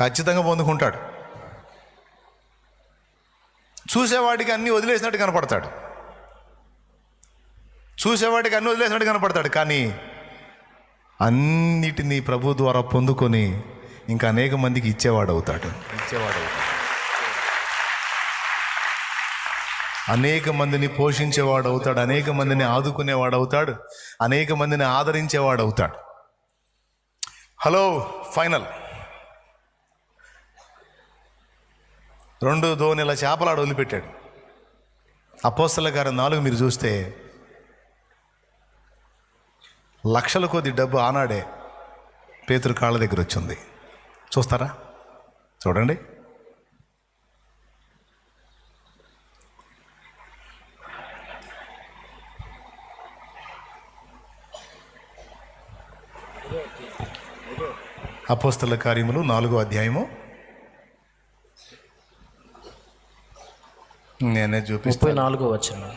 ఖచ్చితంగా పొందుకుంటాడు. చూసేవాడికి అన్నీ వదిలేసినట్టు కనపడతాడు, చూసేవాడికి అన్నీ వదిలేసినట్టు కనపడతాడు. కానీ అన్నిటినీ ప్రభు ద్వారా పొందుకొని ఇంకా అనేక మందికి ఇచ్చేవాడు అవుతాడు. అనేక మందిని పోషించేవాడు అవుతాడు, అనేక మందిని ఆదుకునేవాడు అవుతాడు, అనేక మందిని ఆదరించేవాడు అవుతాడు. హలో, ఫైనల్ 2 దోణిల చేపలాడు వదిలిపెట్టాడు. అపోస్తల కార్యం 4 మీరు చూస్తే లక్షల కొద్ది డబ్బు ఆనాడే పేతురు కాళ్ళ దగ్గర వచ్చింది. చూస్తారా? చూడండి. అపోస్తల కార్యములు 4వ అధ్యాయము. నేనే చూపిస్తాను. 34వ వచనం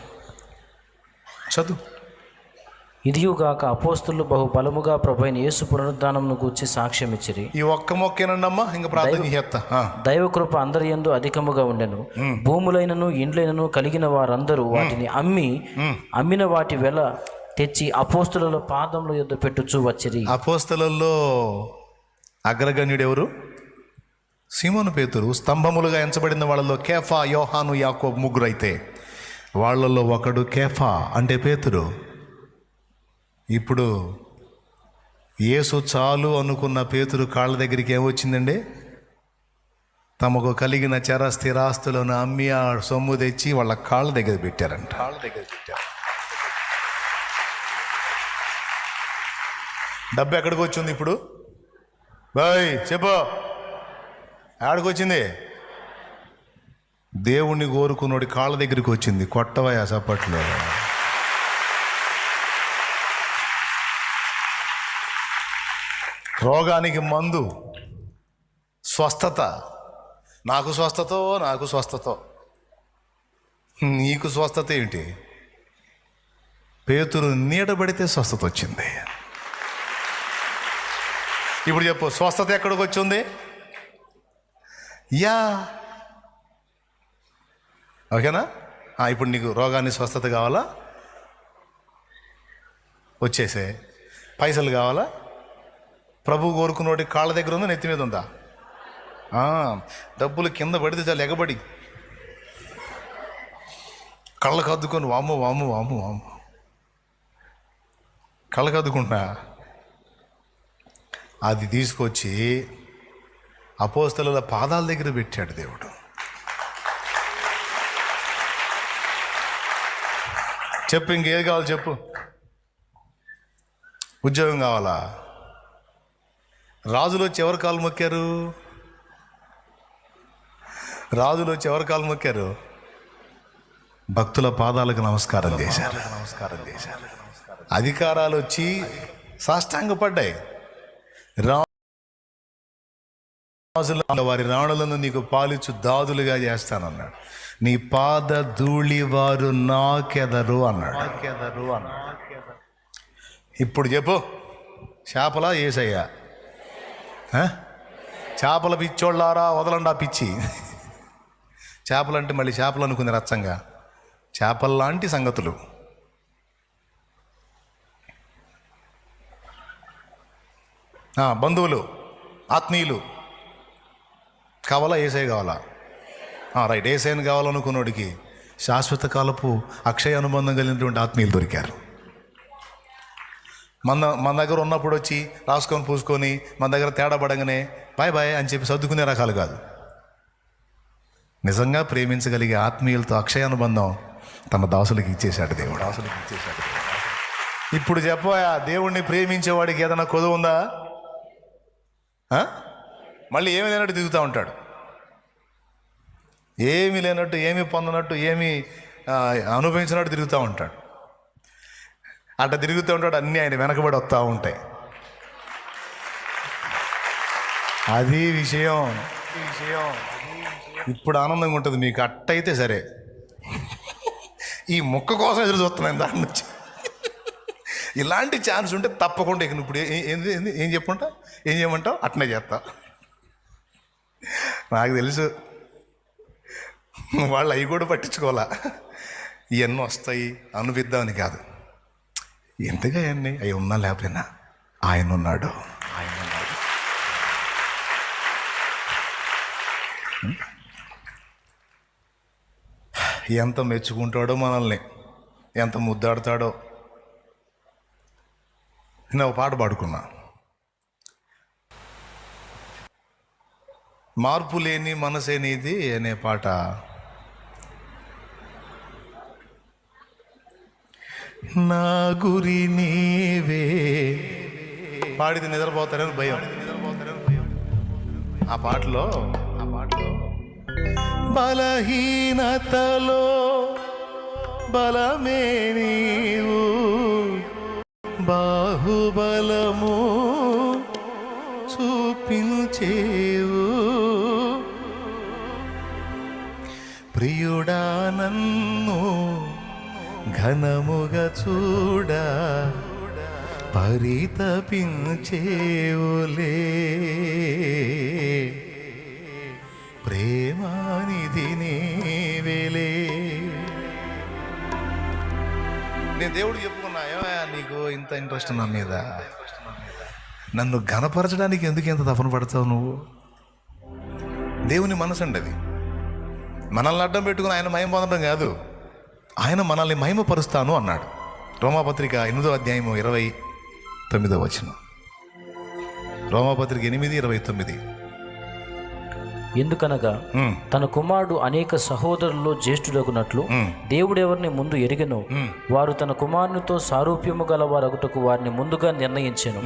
చదువు. ఇదియుగాక అపోస్తలు బహు బలముగా ప్రభువైన యేసు పునరుద్ధానమును గూర్చి సాక్ష్యం ఇచ్చిరి. ఈ ఒక్క మొక్కేనండమ్మా, ఇంకా ప్రార్థన చేస్తా. దైవ కృప అందరి యందు అధికముగా ఉండెను. భూములైనను ఇండ్లైనను కలిగిన వారందరూ వాటిని అమ్మిన వాటి వెల తెచ్చి అపోస్తలుల పాదముల యొద్ద పెట్టుచూ వచ్చిరి. అపోస్తలుల్లో అగ్రగణ్యుడు ఎవరు? సీమోను పేతురు. స్తంభములుగా ఎంచబడిన వాళ్ళలో కేఫా, యోహాను, యాకోబు 3 అయితే వాళ్ళల్లో ఒకడు కేఫా అంటే పేతురు. ఇప్పుడు యేసు చాలు అనుకున్న పేతురు కాళ్ళ దగ్గరికి ఏమొచ్చిందండి? తమకు కలిగిన చర స్థిరాస్తులను అమ్మి ఆ సొమ్ము తెచ్చి వాళ్ళ కాళ్ళ దగ్గర పెట్టారంట. డబ్బు ఎక్కడికి వచ్చింది ఇప్పుడు? బాయ్ చెప్పు, ఆడికొచ్చింది? దేవుణ్ణి కోరుకున్నోడి కాళ్ళ దగ్గరికి వచ్చింది. కొట్టవయ్యా చప్పట్లో. రోగానికి మందు, స్వస్థత. నాకు స్వస్థత. నీకు స్వస్థత ఏంటి? పేతురు నీడబడితే స్వస్థత వచ్చింది. ఇప్పుడు చెప్పు, స్వస్థత ఎక్కడికి వచ్చింది? యా, ఓకేనా? ఇప్పుడు నీకు రోగాన్ని స్వస్థత కావాలా? వచ్చేసే. పైసలు కావాలా? ప్రభు కోరుకున్నోటి కాళ్ళ దగ్గర ఉందా, నెత్తి మీద ఉందా? డబ్బులు కింద పడితే చాలు ఎగబడి కళ్ళకు అద్దుకొని వాము కళ్ళకు అద్దుకుంటున్నా. అది తీసుకొచ్చి అపోస్తలుల పాదాల దగ్గర పెట్టాడు దేవుడు. చెప్పు, ఇంకేది కావాలి చెప్పు. ఉద్యోగం కావాలా? రాజులు వచ్చి ఎవరు కాలు మొక్కారు? భక్తుల పాదాలకు నమస్కారం చేశారు. అధికారాలు వచ్చి సాష్టాంగపడ్డాయి. రాజుల వారి రాణులను నీకు పాలిచ్చు దాదులుగా చేస్తానన్నాడు. నీ పాద ధూళి వారు నాకెదరు అన్నాడు. ఇప్పుడు చెప్పు, చేపల యేసయ్యా? చేపల పిచ్చోళ్ళారా, వదలండా పిచ్చి. చేపలంటే మళ్ళీ చేపలు అనుకుంది రచ్చంగా. చేపల్లాంటి సంగతులు. బంధువులు, ఆత్మీయులు కావాలా? యేసయ్య కావాలా? రైట్. యేసయ్యను కావాలనుకున్నోడికి శాశ్వత కాలపు అక్షయ అనుబంధం కలిగినటువంటి ఆత్మీయులు దొరికారు. మన దగ్గర ఉన్నప్పుడు వచ్చి రాసుకొని పూసుకొని మన దగ్గర తేడా పడగానే బాయ్ అని చెప్పి సర్దుకునే రకాలు కాదు. నిజంగా ప్రేమించగలిగే ఆత్మీయులతో అక్షయ అనుబంధం తన దాసులకు ఇచ్చేశాడు దేవుడు. ఇప్పుడు చెప్పా, దేవుణ్ణి ప్రేమించేవాడికి ఏదైనా కొదువు ఉందా? మళ్ళీ ఏమి లేనట్టు తిరుగుతూ ఉంటాడు. ఏమీ లేనట్టు, ఏమీ పొందనట్టు, ఏమీ అనుభవించినట్టు తిరుగుతూ ఉంటాడు. అట్లా తిరుగుతూ ఉంటాడు. అన్నీ ఆయన వెనకబడి వస్తూ ఉంటాయి. అది విషయం. ఇప్పుడు ఆనందంగా ఉంటుంది మీకు. అట్టయితే సరే. ఈ మొక్క కోసం ఎదురు చూస్తున్నాను దాని నుంచి. ఇలాంటి ఛాన్స్ ఉంటే తప్పకుండా ఇక ఇప్పుడు ఏం చేయమంటావు? అట్నే చేస్తా. నాకు తెలుసు వాళ్ళు అవి కూడా పట్టించుకోవాలా. ఇవన్నీ వస్తాయి అనువిద్దామని కాదు. ఎందుకు అవన్నీ అవి ఉన్నా లేకపోయినా ఆయన ఉన్నాడు. ఎంత మెచ్చుకుంటాడో మనల్ని, ఎంత ముద్దాడతాడో. నేను ఒక పాట పాడుకున్నా, మార్పు లేని మనసే నీది అనే పాట. నా గురి నీవే పాడితే నిద్రపోతారని భయం. ఆ పాటలో బలహీనతలో బలమే నీవు, బాహుబలము చూపించేవు, ప్రియుడా నన్ను ఘనముగా చూడ పరితపించేవులే, ప్రేమానిధి నీవేలే. నేను దేవుడు చెప్పుకున్నాయో నీకు ఇంత ఇంట్రెస్ట్ నా మీద, నన్ను ఘనపరచడానికి ఎందుకు ఎంత తపన పడతావు నువ్వు? దేవుని మనసు అండి అది. మనల్ని అడ్డం పెట్టుకుని ఆయన మహిమ పొందడం కాదు, ఆయన మనల్ని మహిమపరుస్తాను అన్నాడు. రోమాపత్రిక 8వ అధ్యాయము 29వ వచనం. రోమాపత్రిక 8:29. ఎందుకనగా తన కుమారుడు అనేక సహోదరుల్లో జ్యేష్ఠుడగునట్లు దేవుడెవరిని ముందు ఎరిగెనో వారు తన కుమారునితో సారూప్యము గల వారగుటకు వారిని ముందుగా నిర్ణయించెను.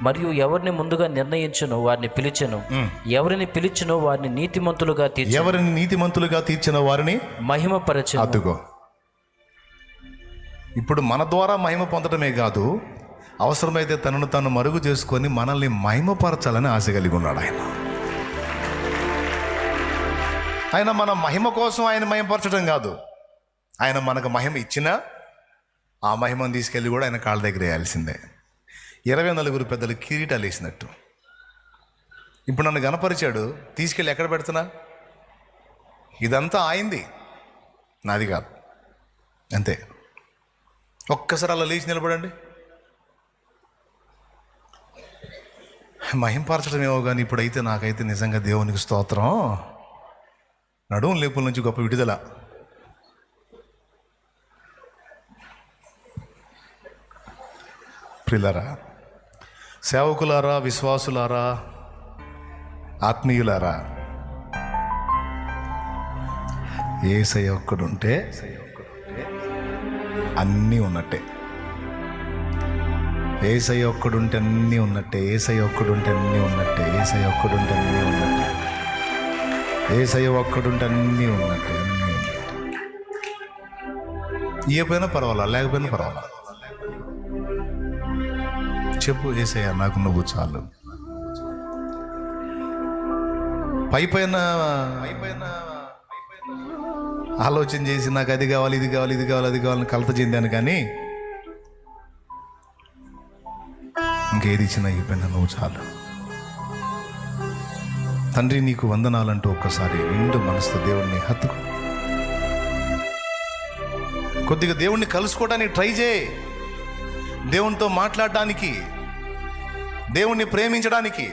మరియు ఎవరిని ముందుగా నిర్ణయించెనో వారిని పిలిచెను, ఎవరిని పిలిచెనో వారిని నీతిమంతులుగా తీర్చెను, ఎవరిని నీతిమంతులుగా తీర్చిన వారిని మహిమపరచెను. అదుగో, ఇప్పుడు మన ద్వారా మహిమ పొందడమే కాదు, అవసరమైతే తనను తాను మరుగు చేసుకొని మనల్ని మహిమపరచాలని ఆశ కలిగి ఉన్నాడు ఆయన. ఆయన మన మహిమ కోసం ఆయన మహిమపరచడం కాదు, ఆయన మనకు మహిమ ఇచ్చినా ఆ మహిమను తీసుకెళ్ళి కూడా ఆయన కాళ్ళ దగ్గర వేయాల్సిందే. 24 పెద్దలు కిరీటాలు వేసినట్టు ఇప్పుడు నన్ను గణపరిచాడు, తీసుకెళ్ళి ఎక్కడ పెడుతున్నా? ఇదంతా ఆయింది, నాది కాదు. అంతే. ఒక్కసారి అలా లేచి నిలబడండి. మహింపరచడం ఏమో కానీ ఇప్పుడైతే నాకైతే నిజంగా దేవునికి స్తోత్రం, నడుము లేపుల నుంచి గొప్ప విడుదల. ప్రియులారా, సేవకులారా, విశ్వాసులారా, ఆత్మీయులారా, యేసయ్య ఒక్కడుంటే అన్నీ ఉన్నట్టే. యేసయ్య ఒక్కడుంటే అన్నీ ఉన్నట్టే. యేసయ్య ఒక్కడుంటే అన్నీ ఉన్నట్టే. యేసయ్య ఒక్కడుంటే అన్నీ ఉన్నట్టే. యేసయ్య ఒక్కడుంటే అన్నీ ఉన్నట్టే. అన్నీ ఉన్నట్టే. ఇవ్వకపోయినా పర్వాలా, లేకపోయినా పర్వాలా. చెప్పు, యేసయ్య నాకు నువ్వు చాలు. పైపైన ఆలోచన చేసి నాకు అది కావాలి, ఇది కావాలి, ఇది కావాలి, అది కావాలని కలత చెందాను, కానీ ఇంకేది ఇచ్చినా అయిపోయినా నువ్వు చాలు. తండ్రి నీకు వందనాలంటూ ఒక్కసారి నిండు మనసుతో దేవుణ్ణి హత్తుకు, కొద్దిగా దేవుణ్ణి కలుసుకోవడానికి ట్రై చేయి. దేవునితో మాట్లాడడానికి, దేవుణ్ణి ప్రేమించడానికి,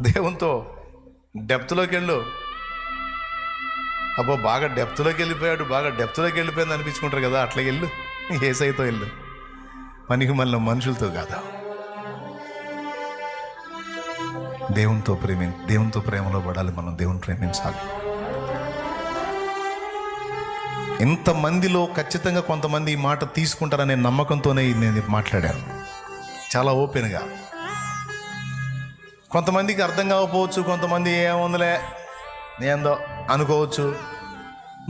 దేవునితో డెప్త్లోకి వెళ్ళు. అబ్బో బాగా డెప్త్లోకి వెళ్ళిపోయాడు, బాగా డెప్త్లోకి వెళ్ళిపోయింది అనిపించుకుంటారు కదా, అట్లా వెళ్ళు. యేసయ్యతో వెళ్ళు, పనికి మళ్ళీ మనుషులతో కాదు. దేవునితో ప్రేమలో పడాలి మనం, దేవుని ప్రేమించాలి. ఇంతమందిలో ఖచ్చితంగా కొంతమంది ఈ మాట తీసుకుంటారనే నమ్మకంతోనే నేను మాట్లాడాను, చాలా ఓపెన్గా. కొంతమందికి అర్థం కాకపోవచ్చు, కొంతమంది ఏముందిలే ఏందో అనుకోవచ్చు,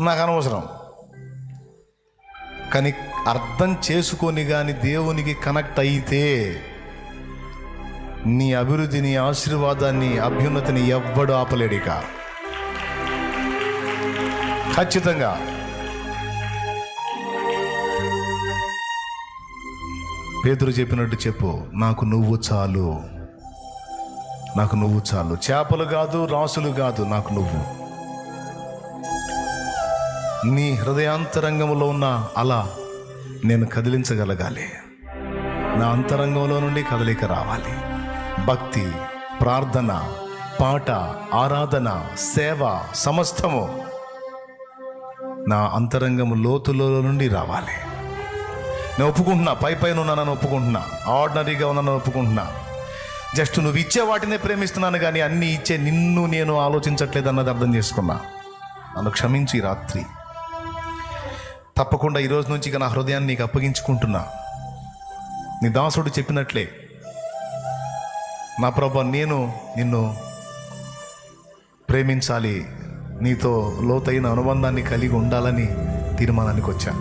నాకు అనవసరం. కానీ అర్థం చేసుకొని కానీ దేవునికి కనెక్ట్ అయితే నీ అభివృద్ధిని, ఆశీర్వాదాన్ని, అభ్యున్నతిని ఎవ్వడు ఆపలేడిక. ఖచ్చితంగా. పేతురు చెప్పినట్టు చెప్పు, నాకు నువ్వు చాలు. నాకు నువ్వు చాలు. చేపలు కాదు, రాసులు కాదు, నాకు నువ్వు. నీ హృదయాంతరంగంలో ఉన్న అలా నేను కదిలించగలగాలి. నా అంతరంగంలో నుండి కదలిక రావాలి. భక్తి, ప్రార్థన, పాట, ఆరాధన, సేవ సమస్తము నా అంతరంగము లోతులో నుండి రావాలి. నేను ఒప్పుకుంటున్నా, పైన ఉన్నానని ఒప్పుకుంటున్నా, ఆర్డినరీగా ఉన్నానని ఒప్పుకుంటున్నా. జస్ట్ నువ్వు ఇచ్చే వాటినే ప్రేమిస్తున్నాను కానీ అన్నీ ఇచ్చే నిన్ను నేను ఆలోచించట్లేదు అన్నది అర్థం చేసుకున్నా. నన్ను క్షమించి ఈ రాత్రి తప్పకుండా ఈరోజు నుంచి ఇక నా హృదయాన్ని నీకు అప్పగించుకుంటున్నా. నీ దాసుడు చెప్పినట్లే, నా ప్రభా, నేను నిన్ను ప్రేమించాలి, నీతో లోతైన అనుబంధాన్ని కలిగి ఉండాలని తీర్మానానికి వచ్చా.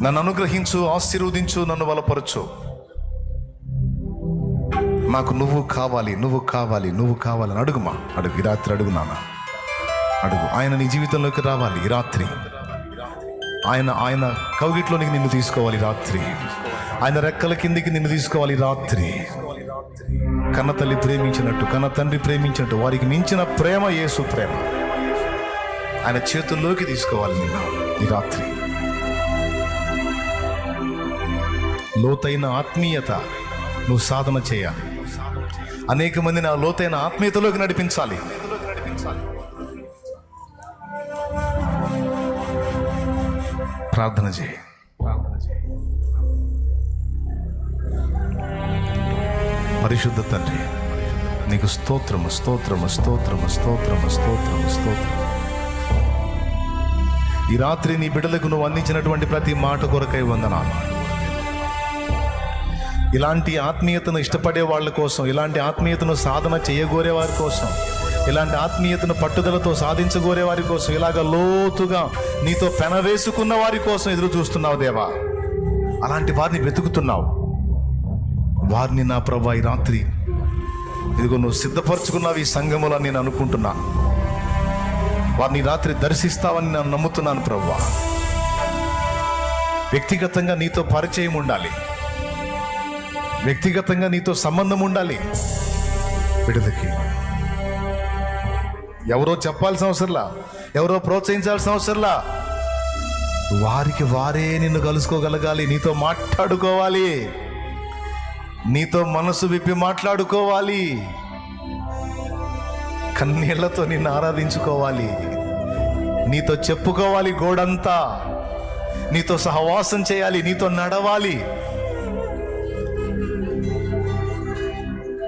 నన్ను అనుగ్రహించు, ఆశీర్వదించు, నన్ను బలపరచు. నాకు నువ్వు కావాలి, నువ్వు కావాలి, నువ్వు కావాలని అడుగుమా. అడుగు, ఈ రాత్రి అడుగు నాన్న, అడుగు. ఆయన నీ జీవితంలోకి రావాలి ఈ రాత్రి. ఆయన కౌగిట్లోనికి నిన్ను తీసుకోవాలి రాత్రి. ఆయన రెక్కల కిందికి నిన్ను తీసుకోవాలి రాత్రి. కన్న తల్లి ప్రేమించినట్టు, కన్న తండ్రి ప్రేమించినట్టు వారికి మించిన ప్రేమ యేసు ప్రేమ. ఆయన చేతుల్లోకి తీసుకోవాలి నిన్ను ఈ రాత్రి. లోతైన ఆత్మీయత నువ్వు సాధన చేయాలి. అనేక మందిని ఆ లోతైన ఆత్మీయతలోకి నడిపించాలి. ప్రార్థన చేయి. పరిశుద్ధ తండ్రి, నీకు స్తోత్రము, స్తోత్రము, స్తోత్రము, స్తోత్రము, స్తోత్రము, స్తోత్రము. ఈ రాత్రి నీ బిడ్డలకు నువ్వు అందించినటువంటి ప్రతి మాట కొరకై వందనాలు. ఇలాంటి ఆత్మీయతను ఇష్టపడే వాళ్ళ కోసం, ఇలాంటి ఆత్మీయతను సాధన చేయగోరే వారి కోసం, ఇలాంటి ఆత్మీయతను పట్టుదలతో సాధించగోరే వారి కోసం, ఇలాగ లోతుగా నీతో పెనవేసుకున్న వారి కోసం ఎదురు చూస్తున్నావు దేవా. అలాంటి వారిని వెతుకుతున్నావు. వారిని నా ప్రభా ఈ రాత్రి ఇదిగో నువ్వు సిద్ధపరచుకున్నావు ఈ సంఘములో నేను అనుకుంటున్నా. వారిని రాత్రి దర్శిస్తావని నేను నమ్ముతున్నాను ప్రభువా. వ్యక్తిగతంగా నీతో పరిచయం ఉండాలి, వ్యక్తిగతంగా నీతో సంబంధం ఉండాలి బిడ్డలకి. ఎవరో చెప్పాల్సిన అవసరంలా, ఎవరో ప్రోత్సహించాల్సిన అవసరంలా. వారికి వారే నిన్ను కలుసుకోగలగాలి, నీతో మాట్లాడుకోవాలి, నీతో మనసు విప్పి మాట్లాడుకోవాలి, కన్నీళ్లతో నిన్ను ఆరాధించుకోవాలి, నీతో చెప్పుకోవాలి గోడంతా, నీతో సహవాసం చేయాలి, నీతో నడవాలి,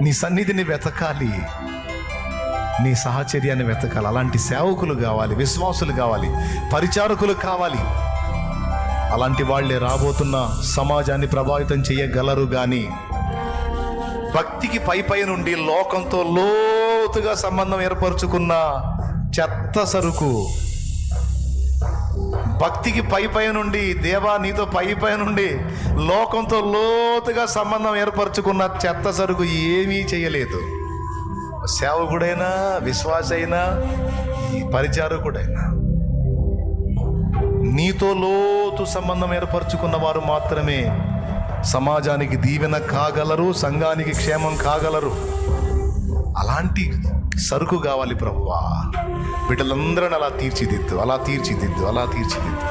నీ సన్నిధిని వెతకాలి, నీ సాహచర్యాన్ని వెతకాలి. అలాంటి సేవకులు కావాలి, విశ్వాసులు కావాలి, పరిచారకులు కావాలి. అలాంటి వాళ్ళే రాబోతున్న సమాజాన్ని ప్రభావితం చేయగలరు. కానీ భక్తికి పై నుండి లోకంతో లోతుగా సంబంధం ఏర్పరచుకున్న చెత్త సరుకు, భక్తికి పై నుండి దేవా నీతో పై నుండి లోకంతో లోతుగా సంబంధం ఏర్పరచుకున్న చెత్త సరుకు ఏమీ చేయలేదు. సేవకుడైనా, విశ్వాసైనా, పరిచారకుడైనా నీతో లోతు సంబంధం ఏర్పరచుకున్న వారు మాత్రమే సమాజానికి దీవెన కాగలరు, సంఘానికి క్షేమం కాగలరు. అలాంటి సరుకు కావాలి ప్రభువా. బిడ్డలందరిని అలా తీర్చిదిద్దు, అలా తీర్చిదిద్దు, అలా తీర్చిదిద్దు.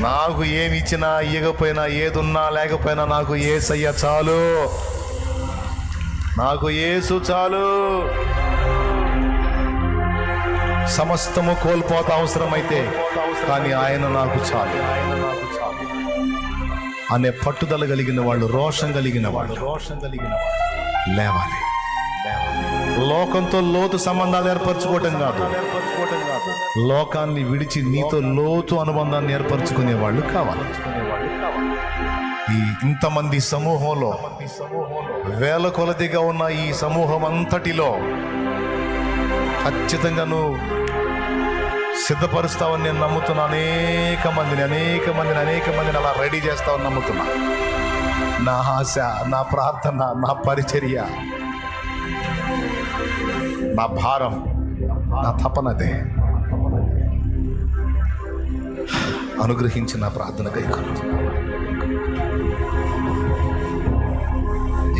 నాకు ఏమి ఇచ్చినా ఇవ్వకపోయినా, ఏదున్నా లేకపోయినా నాకు యేసయ్య చాలు, నాకు యేసు చాలు. సమస్తము కోల్పోతా అవసరమైతే, కానీ ఆయన నాకు చాలు అనే పట్టుదల కలిగిన వాళ్ళు, రోషం కలిగిన వాళ్ళు లేవాలి. లోకంతో లోతు సంబంధాలు ఏర్పరచుకోవటం కాదు, లోకాన్ని విడిచి నీతో లోతు అనుబంధాన్ని ఏర్పరచుకునే వాళ్ళు కావాలి. ఈ ఇంతమంది సమూహంలో, వేల కొలదిగా ఉన్న ఈ సమూహం అంతటిలో ఖచ్చితంగా నువ్వు సిద్ధపరుస్తావని నేను నమ్ముతున్నా. అనేక మందిని అలా రెడీ చేస్తావని నమ్ముతున్నా. నా ఆశ, నా ప్రార్థన, నా పరిచర్య, నా భారం, నా తపనదే. అనుగ్రహించిన ప్రార్థన గైకొను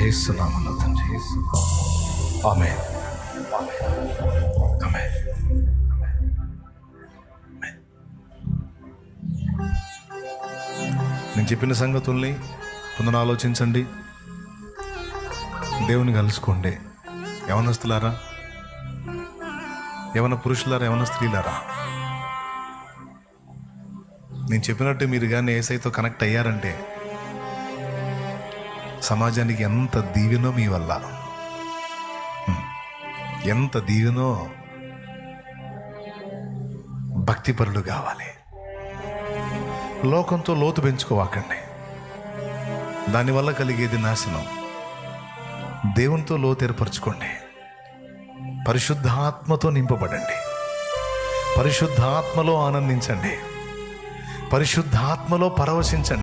యేసు నామములో తండ్రి. ఆమేన్. ఆమేన్. నేను చెప్పిన సంగతుల్ని పునరాలోచించండి, దేవుని కలుసుకోండి. యవనస్తులారా, యవన పురుషులారా, యవన స్త్రీలారా, నేను చెప్పినట్టు మీరు కానీ యేసయ్యతో కనెక్ట్ అయ్యారంటే సమాజానికి ఎంత దీవెనో మీ వల్ల, ఎంత దీవెనో. భక్తిపరులు కావాలి. లోకంతో లోతు పెంచుకోవాకండి, దానివల్ల కలిగేది నాశనం. దేవునితో లోతు ఏర్పరచుకోండి. పరిశుద్ధాత్మతో నింపబడండి. పరిశుద్ధాత్మలో ఆనందించండి. పరిశుద్ధాత్మలో పరవశించండి.